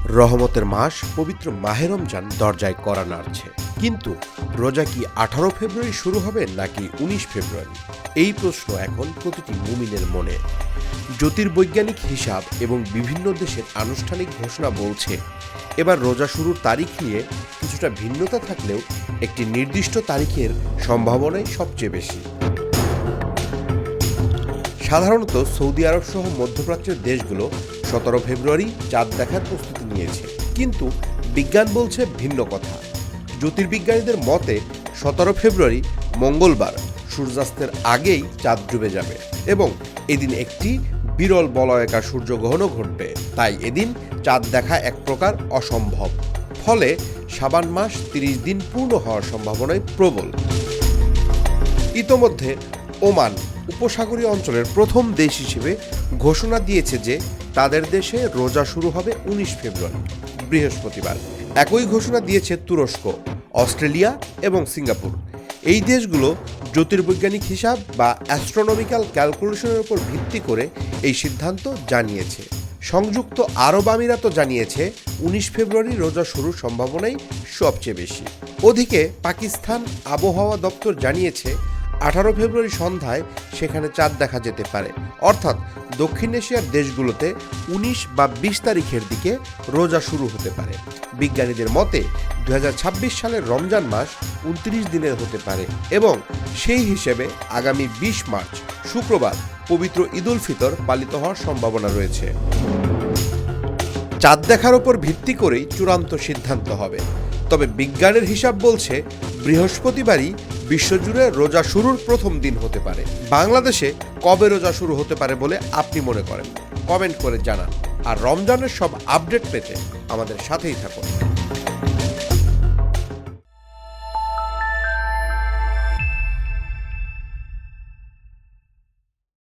রহমতের মাস পবিত্র মাহে রমজান দরজায় কড়া নাড়ছে, কিন্তু রোজা কি 18 ফেব্রুয়ারি শুরু হবে নাকি 19 ফেব্রুয়ারি? এই প্রশ্ন এখন প্রতিটি মুমিনের মনে। জ্যোতির্বৈজ্ঞানিক হিসাব এবং বিভিন্ন দেশের আনুষ্ঠানিক ঘোষণা বলছে এবার রোজা শুরুর তারিখ নিয়ে কিছুটা ভিন্নতা থাকলেও একটি নির্দিষ্ট তারিখের সম্ভাবনাই সবচেয়ে বেশি। সাধারণত সৌদি আরব সহ মধ্যপ্রাচ্যের দেশগুলো 17 ফেব্রুয়ারি চাঁদ দেখার প্রস্তুতি নিয়েছে, কিন্তু বিজ্ঞান বলছে ভিন্ন কথা। জ্যোতির্বিজ্ঞানীদের মতে 17 ফেব্রুয়ারি মঙ্গলবার সূর্যাস্তের আগেই চাঁদ ডুবে যাবে এবং এদিন একটি বিরল বলয়াকার সূর্যগ্রহণও ঘটবে। তাই এদিন চাঁদ দেখা এক প্রকার অসম্ভব। ফলে শাবান মাস 30 দিন পূর্ণ হওয়ার সম্ভাবনাই প্রবল। ইতোমধ্যে ওমান উপসাগরীয় অঞ্চলের প্রথম দেশ হিসেবে ঘোষণা দিয়েছে যে তাদের দেশে রোজা শুরু হবে 19 ফেব্রুয়ারি বৃহস্পতিবার। একই ঘোষণা দিয়েছে তুরস্ক, অস্ট্রেলিয়া এবং সিঙ্গাপুর। এই দেশগুলো জ্যোতির্বৈজ্ঞানিক হিসাব বা অ্যাস্ট্রোনমিক্যাল ক্যালকুলেশনের উপর ভিত্তি করে এই সিদ্ধান্ত জানিয়েছে। সংযুক্ত আরব আমিরাতও জানিয়েছে 19 ফেব্রুয়ারি রোজা শুরুর সম্ভাবনাই সবচেয়ে বেশি। ওদিকে পাকিস্তান আবহাওয়া দপ্তর জানিয়েছে 18 ফেব্রুয়ারি সন্ধ্যায় সেখানে চাঁদ দেখা যেতে পারে। অর্থাৎ দক্ষিণ এশিয়ার দেশগুলোতে 19 বা 20 তারিখের দিকে রোজা শুরু হতে পারে। বিজ্ঞানীদের মতে 2026 সালের রমজান মাস 29 দিনের হতে পারে এবং সেই হিসেবে আগামী 20 মার্চ শুক্রবার পবিত্র ঈদ উল ফিতর পালিত হওয়ার সম্ভাবনা রয়েছে। চাঁদ দেখার উপর ভিত্তি করেই চূড়ান্ত সিদ্ধান্ত হবে। তবে বিজ্ঞানের হিসাব বলছে বৃহস্পতিবারই বিশ্বজুড়ে রোজা শুরুর প্রথম দিন হতে পারে। বাংলাদেশে কবে রোজা শুরু হতে পারে বলে আপনি মনে করেন? কমেন্ট করে জানান। আর রমজানের সব আপডেট পেতে আমাদের সাথেই থাকুন।